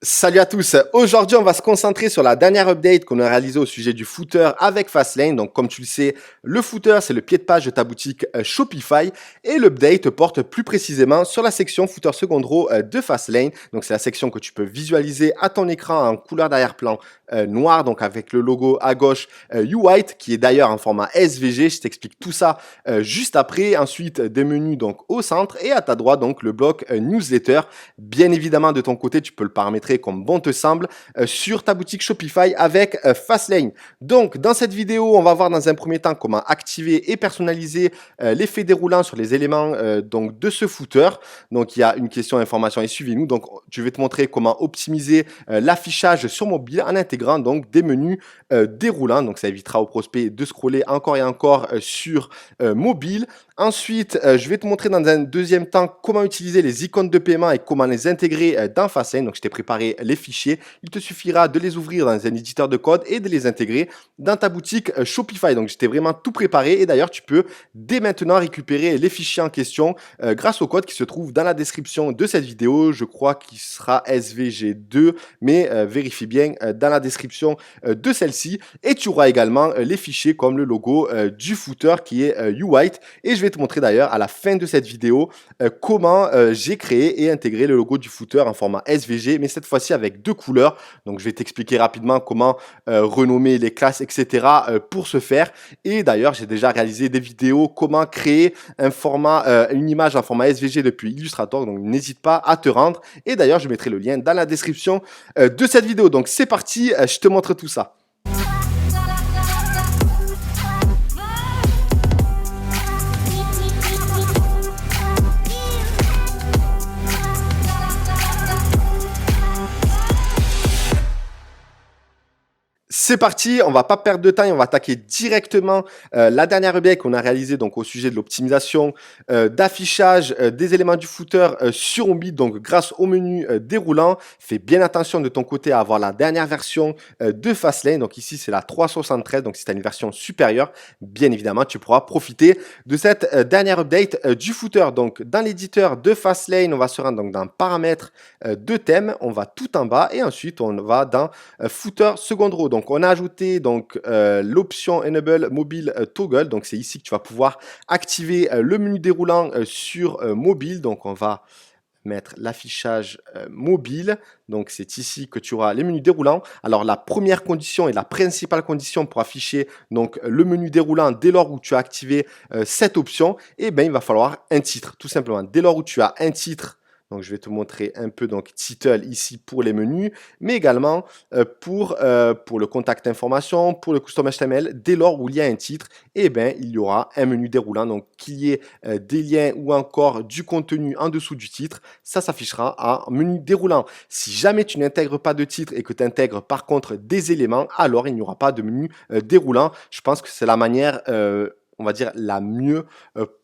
Salut à tous. Aujourd'hui, on va se concentrer sur la dernière update qu'on a réalisée au sujet du footer avec Fastlane. Donc, comme tu le sais, le footer, c'est le pied de page de ta boutique Shopify. Et l'update porte plus précisément sur la section footer second row de Fastlane. Donc, c'est la section que tu peux visualiser à ton écran en couleur d'arrière-plan noir, donc avec le logo à gauche U-White, qui est d'ailleurs en format SVG. Je t'explique tout ça juste après. Ensuite, des menus donc au centre et à ta droite, donc le bloc newsletter. Bien évidemment, de ton côté, tu peux le paramétrer comme bon te semble sur ta boutique Shopify avec Fastlane. Donc, dans cette vidéo, on va voir dans un premier temps comment activer et personnaliser l'effet déroulant sur les éléments donc de ce footer. Donc, il y a une question information et suivez-nous. Donc, je vais te montrer comment optimiser l'affichage sur mobile en intégrant donc des menus déroulants. Donc, ça évitera au prospect de scroller encore et encore sur mobile. Ensuite, je vais te montrer dans un deuxième temps comment utiliser les icônes de paiement et comment les intégrer dans Fastlane. Donc, je t'ai préparé les fichiers. Il te suffira de les ouvrir dans un éditeur de code et de les intégrer dans ta boutique Shopify. Donc, je t'ai vraiment tout préparé. Et d'ailleurs, tu peux dès maintenant récupérer les fichiers en question grâce au code qui se trouve dans la description de cette vidéo. Je crois qu'il sera SVG2, mais vérifie bien dans la description de celle-ci. Et tu auras également les fichiers comme le logo du footer qui est U-White. Et je vais te montrer d'ailleurs à la fin de cette vidéo comment j'ai créé et intégré le logo du footer en format SVG, mais cette fois-ci avec deux couleurs. Donc je vais t'expliquer rapidement comment renommer les classes, etc. Pour ce faire. Et d'ailleurs, j'ai déjà réalisé des vidéos comment créer une image en format SVG depuis Illustrator. Donc n'hésite pas à te rendre. Et d'ailleurs, je mettrai le lien dans la description de cette vidéo. Donc c'est parti, je te montre tout ça. C'est parti, on va pas perdre de temps et on va attaquer directement la dernière update qu'on a réalisée donc au sujet de l'optimisation d'affichage des éléments du footer sur mobile, donc grâce au menu déroulant. Fais bien attention de ton côté à avoir la dernière version de Fastlane. Donc ici c'est la 373, donc si tu as une version supérieure, bien évidemment tu pourras profiter de cette dernière update du footer. Donc dans l'éditeur de Fastlane, on va se rendre donc dans paramètres de thème, on va tout en bas et ensuite on va dans footer second row. Donc on a ajouté donc l'option Enable Mobile Toggle. Donc c'est ici que tu vas pouvoir activer le menu déroulant sur mobile. Donc on va mettre l'affichage mobile. Donc c'est ici que tu auras les menus déroulants. Alors la première condition et la principale condition pour afficher donc le menu déroulant dès lors où tu as activé cette option, eh bien il va falloir un titre tout simplement. Dès lors où tu as un titre, donc je vais te montrer un peu donc title ici pour les menus, mais également pour le contact information, pour le custom HTML, dès lors où il y a un titre, eh bien il y aura un menu déroulant. Donc qu'il y ait des liens ou encore du contenu en dessous du titre, ça s'affichera en menu déroulant. Si jamais tu n'intègres pas de titre et que tu intègres par contre des éléments, alors il n'y aura pas de menu déroulant. Je pense que c'est la manière on va dire la mieux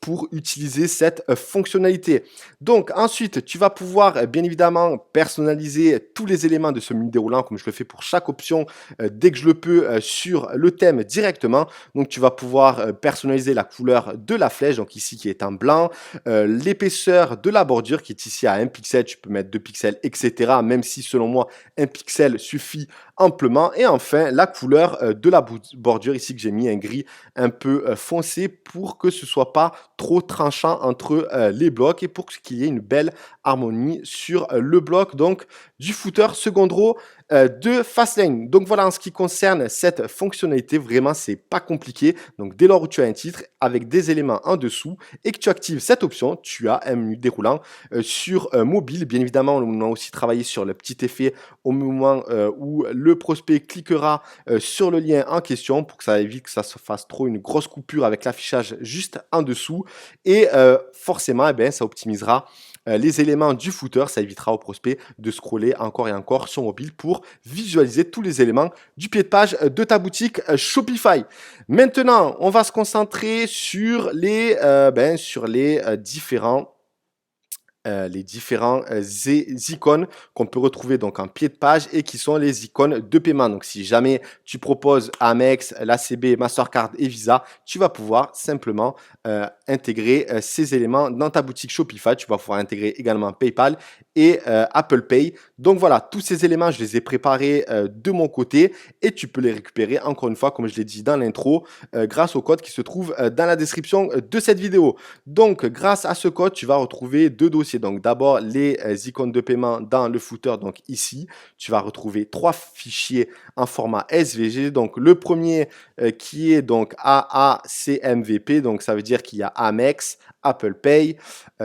pour utiliser cette fonctionnalité. Donc ensuite, tu vas pouvoir bien évidemment personnaliser tous les éléments de ce menu déroulant comme je le fais pour chaque option dès que je le peux sur le thème directement. Donc tu vas pouvoir personnaliser la couleur de la flèche, donc ici qui est en blanc, l'épaisseur de la bordure qui est ici à 1 pixel, tu peux mettre 2 pixels, etc. Même si selon moi 1 pixel suffit amplement. Et enfin la couleur de la bordure ici que j'ai mis un gris un peu foncé pour que ce soit pas trop tranchant entre les blocs et pour qu'il y ait une belle harmonie sur le bloc donc du footer second row de Fastlane. Donc voilà en ce qui concerne cette fonctionnalité, vraiment c'est pas compliqué. Donc dès lors où tu as un titre avec des éléments en dessous et que tu actives cette option, tu as un menu déroulant sur mobile. Bien évidemment, on a aussi travaillé sur le petit effet au moment où le prospect cliquera sur le lien en question pour que ça évite que ça se fasse trop une grosse coupure avec l'affichage juste en dessous. Et forcément, eh bien, ça optimisera les éléments du footer, ça évitera au prospect de scroller encore et encore sur mobile pour visualiser tous les éléments du pied de page de ta boutique Shopify. Maintenant, on va se concentrer sur les différents icônes qu'on peut retrouver donc en pied de page et qui sont les icônes de paiement. Donc si jamais tu proposes Amex, l'ACB, Mastercard et Visa, tu vas pouvoir simplement intégrer ces éléments dans ta boutique Shopify. Tu vas pouvoir intégrer également PayPal et Apple Pay. Donc voilà, tous ces éléments, je les ai préparés de mon côté et tu peux les récupérer encore une fois, comme je l'ai dit dans l'intro, grâce au code qui se trouve dans la description de cette vidéo. Donc grâce à ce code, tu vas retrouver deux dossiers. Donc d'abord les icônes de paiement dans le footer, donc ici, tu vas retrouver trois fichiers en format SVG. Donc le premier qui est donc AACMVP, donc ça veut dire qu'il y a Amex, Apple Pay,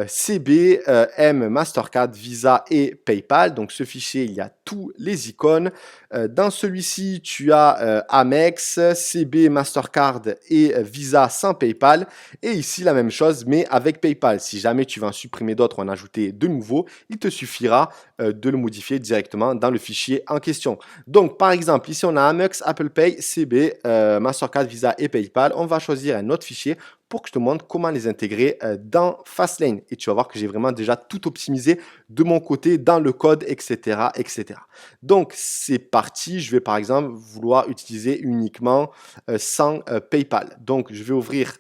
CB, M, Mastercard, Visa et PayPal. Donc ce fichier, il y a tous les icônes. Dans celui-ci, tu as Amex, CB, Mastercard et Visa sans PayPal. Et ici, la même chose, mais avec PayPal. Si jamais tu veux en supprimer d'autres ou en ajouter de nouveaux, il te suffira de le modifier directement dans le fichier en question. Donc, par exemple, ici, on a Amex, Apple Pay, CB, Mastercard, Visa et PayPal. On va choisir un autre fichier pour que je te montre comment les intégrer dans Fastlane. Et tu vas voir que j'ai vraiment déjà tout optimisé de mon côté dans le code, etc. etc. Donc, c'est parti. Je vais par exemple vouloir utiliser uniquement sans PayPal. Donc, je vais ouvrir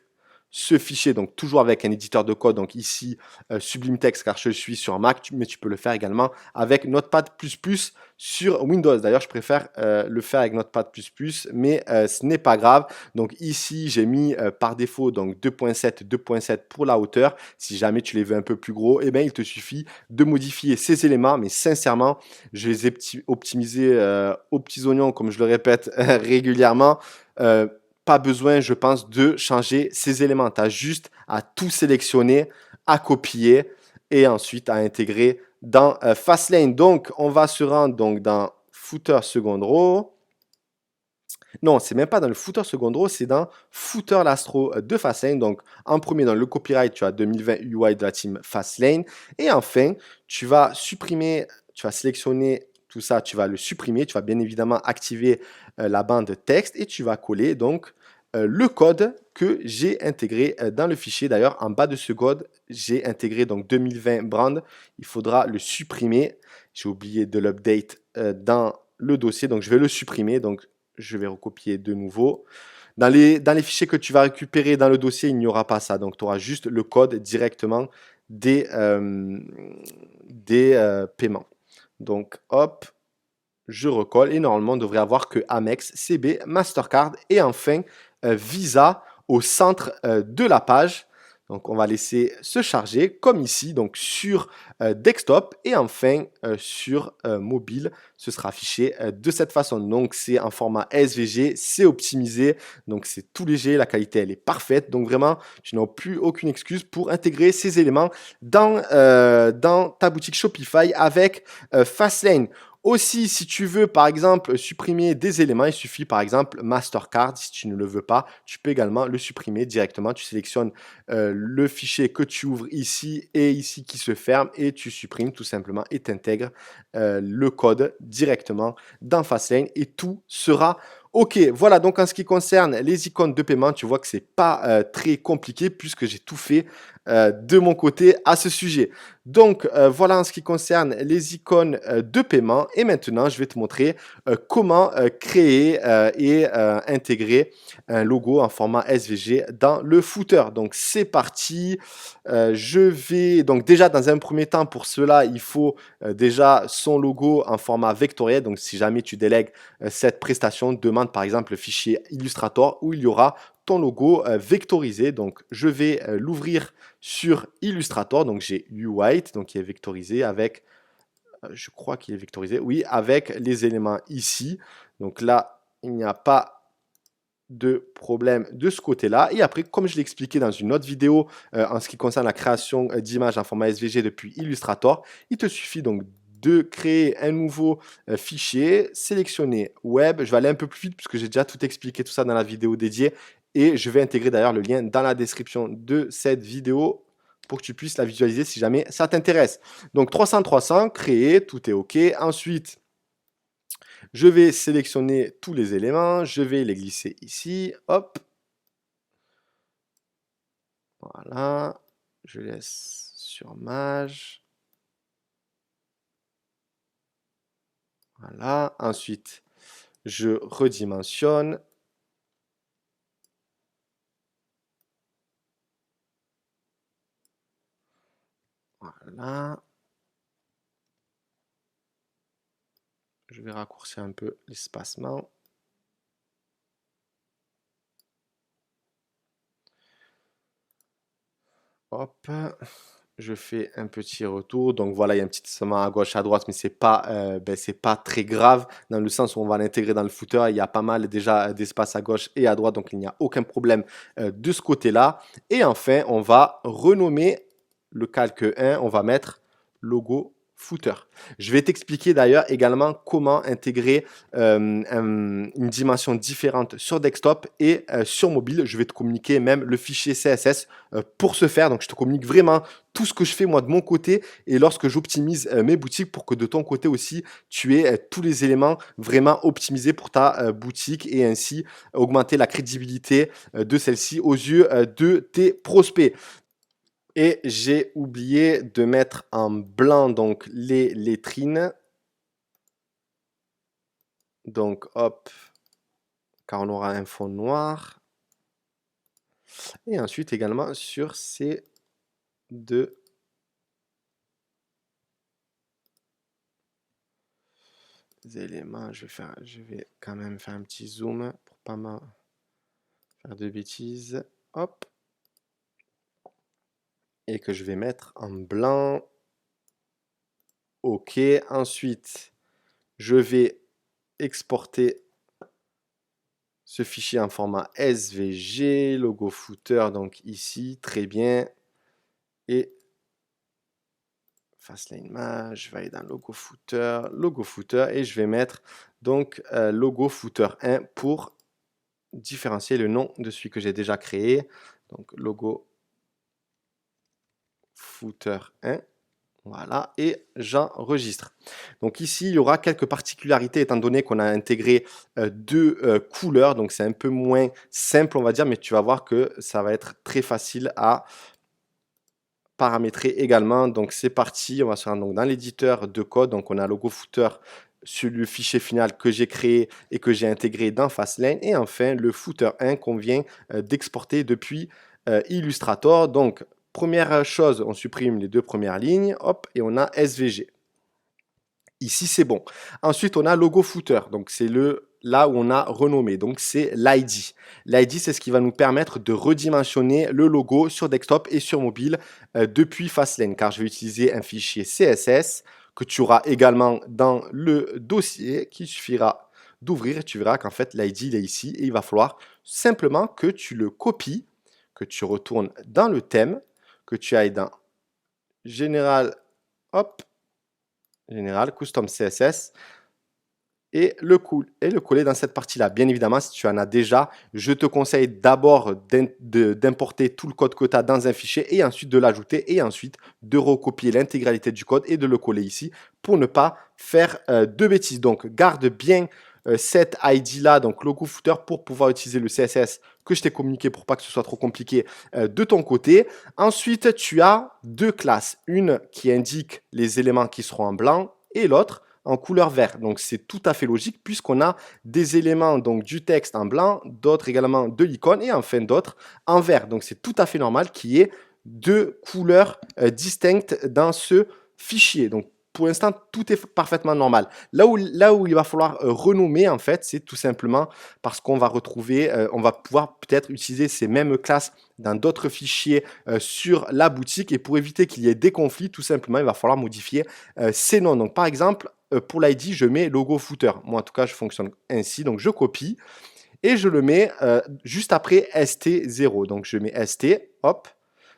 ce fichier, donc toujours avec un éditeur de code, donc ici Sublime Text car je suis sur Mac, mais tu peux le faire également avec Notepad++ sur Windows. D'ailleurs, je préfère le faire avec Notepad++, mais ce n'est pas grave. Donc ici, j'ai mis par défaut donc 2.7, 2.7 pour la hauteur. Si jamais tu les veux un peu plus gros, eh bien, il te suffit de modifier ces éléments, mais sincèrement, je les ai optimisés aux petits oignons, comme je le répète régulièrement. Pas besoin, je pense, de changer ces éléments. Tu as juste à tout sélectionner, à copier et ensuite à intégrer dans Fastlane. Donc, on va se rendre donc, dans Footer Second Row. Non, c'est même pas dans le Footer Second Row, c'est dans Footer Last Row de Fastlane. Donc, en premier, dans le copyright, tu as 2020 UI de la team Fastlane. Et enfin, tu vas supprimer, tu vas sélectionner tout ça, tu vas le supprimer. Tu vas bien évidemment activer la bande texte et tu vas coller donc le code que j'ai intégré dans le fichier. D'ailleurs, en bas de ce code, j'ai intégré donc 2020 brand. Il faudra le supprimer. J'ai oublié de l'update dans le dossier, donc je vais le supprimer. Donc, je vais recopier de nouveau. Dans les fichiers que tu vas récupérer dans le dossier, il n'y aura pas ça. Donc, tu auras juste le code directement des paiements. Donc, hop, je recolle et normalement, on devrait avoir que Amex, CB, Mastercard et enfin Visa au centre de la page. Donc, on va laisser se charger comme ici, donc sur desktop et enfin sur mobile, ce sera affiché de cette façon. Donc, c'est en format SVG, c'est optimisé, donc c'est tout léger, la qualité elle est parfaite. Donc, vraiment, tu n'as plus aucune excuse pour intégrer ces éléments dans ta boutique Shopify avec Fastlane. Aussi, si tu veux, par exemple, supprimer des éléments, il suffit, par exemple, Mastercard. Si tu ne le veux pas, tu peux également le supprimer directement. Tu sélectionnes le fichier que tu ouvres ici et ici qui se ferme et tu supprimes tout simplement et tu intègres le code directement dans Fastlane et tout sera OK. Voilà, donc en ce qui concerne les icônes de paiement, tu vois que c'est pas très compliqué puisque j'ai tout fait de mon côté à ce sujet. Donc voilà en ce qui concerne les icônes de paiement et maintenant je vais te montrer comment créer et intégrer un logo en format SVG dans le footer. Donc c'est parti. Je vais donc déjà dans un premier temps pour cela il faut déjà son logo en format vectoriel. Donc si jamais tu délègues cette prestation, demande par exemple le fichier Illustrator où il y aura ton logo vectorisé. Donc je vais l'ouvrir sur Illustrator. Donc j'ai UWhite, donc qui est vectorisé avec, je crois qu'il est vectorisé, oui, avec les éléments ici. Donc là, il n'y a pas de problème de ce côté-là. Et après, comme je l'ai expliqué dans une autre vidéo en ce qui concerne la création d'images en format SVG depuis Illustrator, il te suffit donc de créer un nouveau fichier, sélectionner Web. Je vais aller un peu plus vite puisque j'ai déjà tout expliqué tout ça dans la vidéo dédiée et je vais intégrer d'ailleurs le lien dans la description de cette vidéo pour que tu puisses la visualiser si jamais ça t'intéresse. Donc 300-300, créer, tout est OK. Ensuite, je vais sélectionner tous les éléments, je vais les glisser ici, hop. Voilà, je laisse sur Mage. Voilà, ensuite, je redimensionne. Voilà. Je vais raccourcir un peu l'espacement. Hop, je fais un petit retour. Donc voilà, il y a un petit espacement à gauche, à droite, mais c'est pas très grave dans le sens où on va l'intégrer dans le footer. Il y a pas mal déjà d'espace à gauche et à droite, donc il n'y a aucun problème de ce côté-là. Et enfin, on va renommer le calque 1, on va mettre logo footer. Je vais t'expliquer d'ailleurs également comment intégrer une dimension différente sur desktop et sur mobile. Je vais te communiquer même le fichier CSS pour ce faire. Donc, je te communique vraiment tout ce que je fais moi de mon côté et lorsque j'optimise mes boutiques pour que de ton côté aussi, tu aies tous les éléments vraiment optimisés pour ta boutique et ainsi augmenter la crédibilité de celle-ci aux yeux de tes prospects. Et j'ai oublié de mettre en blanc donc les lettrines. Donc hop, car on aura un fond noir. Et ensuite également sur ces deux éléments, je vais quand même faire un petit zoom pour pas faire de bêtises. Hop. Et que je vais mettre en blanc. OK. Ensuite, je vais exporter ce fichier en format SVG, logo footer, donc ici, très bien. Et Fastlane Image, je vais aller dans logo footer, et je vais mettre donc logo footer 1 pour différencier le nom de celui que j'ai déjà créé. Donc logo footer 1. Voilà, et j'enregistre. Donc ici, il y aura quelques particularités étant donné qu'on a intégré deux couleurs. Donc c'est un peu moins simple, on va dire, mais tu vas voir que ça va être très facile à paramétrer également. Donc c'est parti, on va se rendre donc dans l'éditeur de code. Donc on a logo footer sur le fichier final que j'ai créé et que j'ai intégré dans Fastlane. Et enfin, le footer 1 qu'on vient d'exporter depuis Illustrator. Donc première chose, on supprime les deux premières lignes, hop, et on a SVG. Ici, c'est bon. Ensuite, on a logo footer. Donc, c'est là où on a renommé. Donc, c'est l'ID. L'ID, c'est ce qui va nous permettre de redimensionner le logo sur desktop et sur mobile depuis Fastlane. Car je vais utiliser un fichier CSS que tu auras également dans le dossier qu'il suffira d'ouvrir. Et tu verras qu'en fait, l'ID, il est ici. Et il va falloir simplement que tu le copies, que tu retournes dans le thème, que tu ailles dans Général, hop, Général, Custom CSS et le coller dans cette partie-là. Bien évidemment, si tu en as déjà, je te conseille d'abord d'importer tout le code que tu as dans un fichier et ensuite de l'ajouter et ensuite de recopier l'intégralité du code et de le coller ici pour ne pas faire de bêtises. Donc, garde bien cette ID-là, donc logo footer, pour pouvoir utiliser le CSS que je t'ai communiqué pour pas que ce soit trop compliqué de ton côté. Ensuite, tu as deux classes. Une qui indique les éléments qui seront en blanc et l'autre en couleur vert. Donc, c'est tout à fait logique puisqu'on a des éléments donc du texte en blanc, d'autres également de l'icône et enfin d'autres en vert. Donc, c'est tout à fait normal qu'il y ait deux couleurs distinctes dans ce fichier. Donc, pour l'instant, tout est parfaitement normal. Là où il va falloir renommer, en fait, c'est tout simplement parce qu'on va retrouver, on va pouvoir peut-être utiliser ces mêmes classes dans d'autres fichiers sur la boutique. Et pour éviter qu'il y ait des conflits, tout simplement, il va falloir modifier ces noms. Donc, par exemple, pour l'ID, je mets logo footer. Moi, en tout cas, je fonctionne ainsi. Donc, je copie et je le mets juste après ST0. Donc, je mets ST, hop.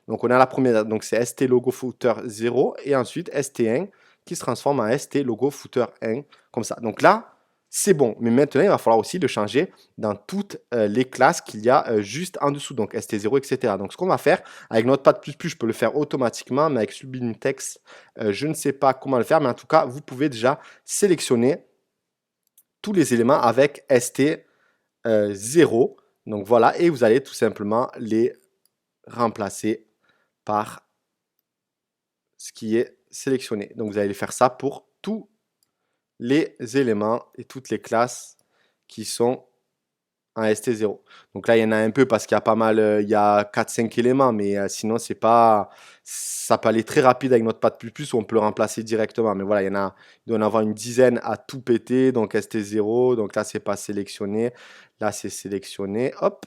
Donc, on a la première, donc c'est ST logo footer 0 et ensuite ST1 qui se transforme en ST logo footer 1, comme ça. Donc là, c'est bon. Mais maintenant, il va falloir aussi le changer dans toutes les classes qu'il y a juste en dessous, donc ST0, etc. Donc, ce qu'on va faire, avec Notepad++, je peux le faire automatiquement, mais avec Sublime Text, je ne sais pas comment le faire, mais en tout cas, vous pouvez déjà sélectionner tous les éléments avec ST0. Donc voilà, et vous allez tout simplement les remplacer par ce qui est sélectionné. Donc vous allez faire ça pour tous les éléments et toutes les classes qui sont en ST0. Donc là, il y en a un peu parce qu'il y a pas mal, il y a 4-5 éléments, mais sinon, c'est pas, ça peut aller très rapide avec Notepad++ où on peut le remplacer directement. Mais voilà, il doit y en avoir une dizaine à tout péter. Donc ST0, donc là, c'est pas sélectionné. Là, c'est sélectionné. Hop.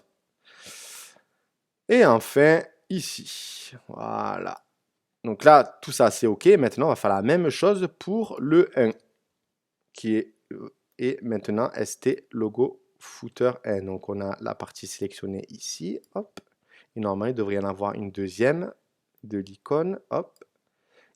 Et enfin, ici. Voilà. Donc là, tout ça, c'est OK. Maintenant, on va faire la même chose pour le 1, qui est et maintenant ST logo footer 1. Donc on a la partie sélectionnée ici, hop. Et normalement, il devrait y en avoir une deuxième de l'icône, hop.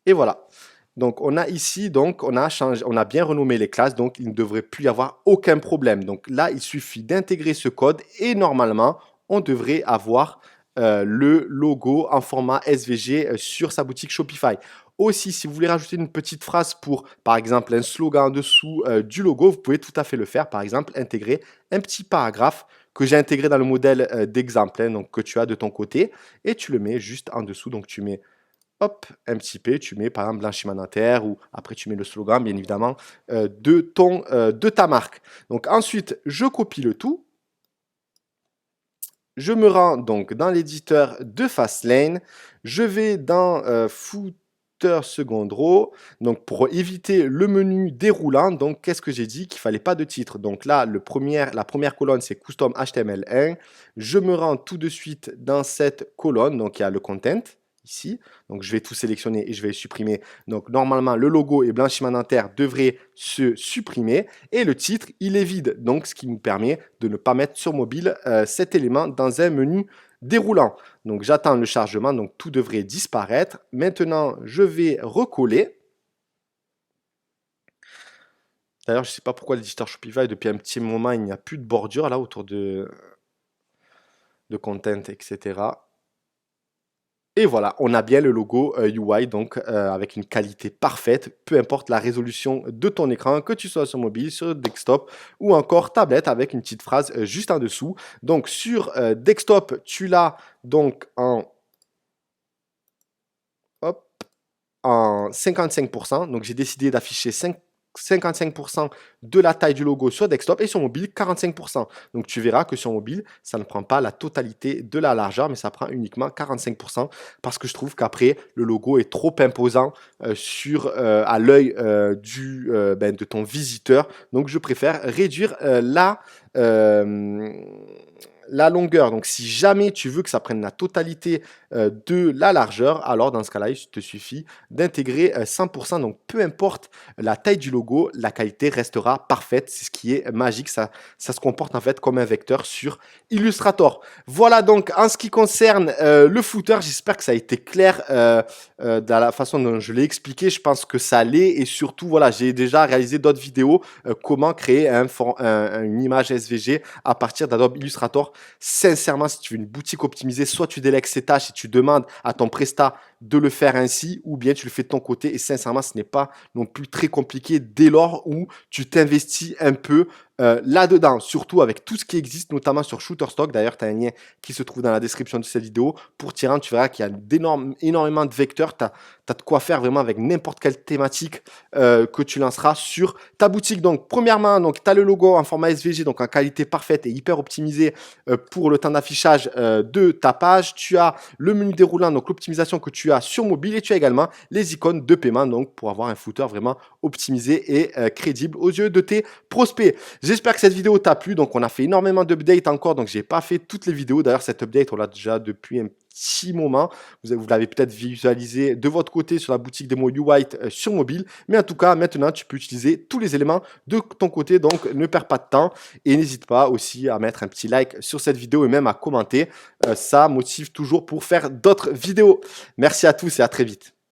Et voilà. Donc on a ici, donc on a changé, on a bien renommé les classes, donc il ne devrait plus y avoir aucun problème. Donc là, il suffit d'intégrer ce code et normalement, on devrait avoir le logo en format SVG sur sa boutique Shopify. Aussi, si vous voulez rajouter une petite phrase pour, par exemple, un slogan en dessous du logo, vous pouvez tout à fait le faire. Par exemple, intégrer un petit paragraphe que j'ai intégré dans le modèle d'exemple, hein, donc que tu as de ton côté, et tu le mets juste en dessous. Donc tu mets hop, un petit P, tu mets par exemple blanchiment dentaire ou après tu mets le slogan bien évidemment de ta marque. Donc ensuite, je copie le tout. Je me rends donc dans l'éditeur de Fastlane. Je vais dans Footer Second Row. Donc pour éviter le menu déroulant, donc qu'est-ce que j'ai dit? Qu'il fallait pas de titre. Donc là, la première colonne, c'est Custom HTML1. Je me rends tout de suite dans cette colonne. Donc il y a le content ici. Donc je vais tout sélectionner et je vais supprimer. Donc normalement, le logo et blanchiment dentaire devraient se supprimer. Et le titre, il est vide. Donc ce qui nous permet de ne pas mettre sur mobile cet élément dans un menu déroulant. Donc j'attends le chargement. Donc tout devrait disparaître. Maintenant, je vais recoller. D'ailleurs, je ne sais pas pourquoi l'éditeur Shopify, depuis un petit moment, il n'y a plus de bordure là autour de content, etc. Et voilà, on a bien le logo UI, donc avec une qualité parfaite, peu importe la résolution de ton écran, que tu sois sur mobile, sur desktop ou encore tablette, avec une petite phrase juste en dessous. Donc sur desktop, tu l'as donc hop, en 55%. Donc j'ai décidé d'afficher 55% de la taille du logo sur desktop et sur mobile 45%. Donc tu verras que sur mobile, ça ne prend pas la totalité de la largeur, mais ça prend uniquement 45% parce que je trouve qu'après, le logo est trop imposant à l'œil de ton visiteur. Donc je préfère réduire la longueur. Donc si jamais tu veux que ça prenne la totalité de la largeur, alors dans ce cas-là, il te suffit d'intégrer 100%. Donc peu importe la taille du logo, la qualité restera parfaite. C'est ce qui est magique. Ça se comporte en fait comme un vecteur sur Illustrator. Voilà donc en ce qui concerne le footer. J'espère que ça a été clair dans la façon dont je l'ai expliqué. Je pense que ça l'est et surtout, voilà, j'ai déjà réalisé d'autres vidéos comment créer une image SVG à partir d'Adobe Illustrator. Sincèrement, si tu veux une boutique optimisée, soit tu délègues ces tâches et tu demandes à ton prestat de le faire ainsi, ou bien tu le fais de ton côté. Et sincèrement, ce n'est pas non plus très compliqué dès lors où tu t'investis un peu là-dedans, surtout avec tout ce qui existe, notamment sur Shutterstock. D'ailleurs, tu as un lien qui se trouve dans la description de cette vidéo. Pour t'y rendre, tu verras qu'il y a énormément de vecteurs. Tu as de quoi faire vraiment avec n'importe quelle thématique que tu lanceras sur ta boutique. Donc, premièrement, tu as le logo en format SVG, donc en qualité parfaite et hyper optimisé pour le temps d'affichage de ta page. Tu as le menu déroulant, donc l'optimisation que tu as sur mobile, et tu as également les icônes de paiement, donc pour avoir un footer vraiment optimisé et crédible aux yeux de tes prospects. J'espère que cette vidéo t'a plu. Donc on a fait énormément d'updates encore, donc j'ai pas fait toutes les vidéos. D'ailleurs, cette update, on l'a déjà depuis un petit moment. Vous l'avez peut-être visualisé de votre côté sur la boutique démo YouWhite sur mobile. Mais en tout cas, maintenant, tu peux utiliser tous les éléments de ton côté. Donc, ne perds pas de temps et n'hésite pas aussi à mettre un petit like sur cette vidéo et même à commenter. Ça motive toujours pour faire d'autres vidéos. Merci à tous et à très vite.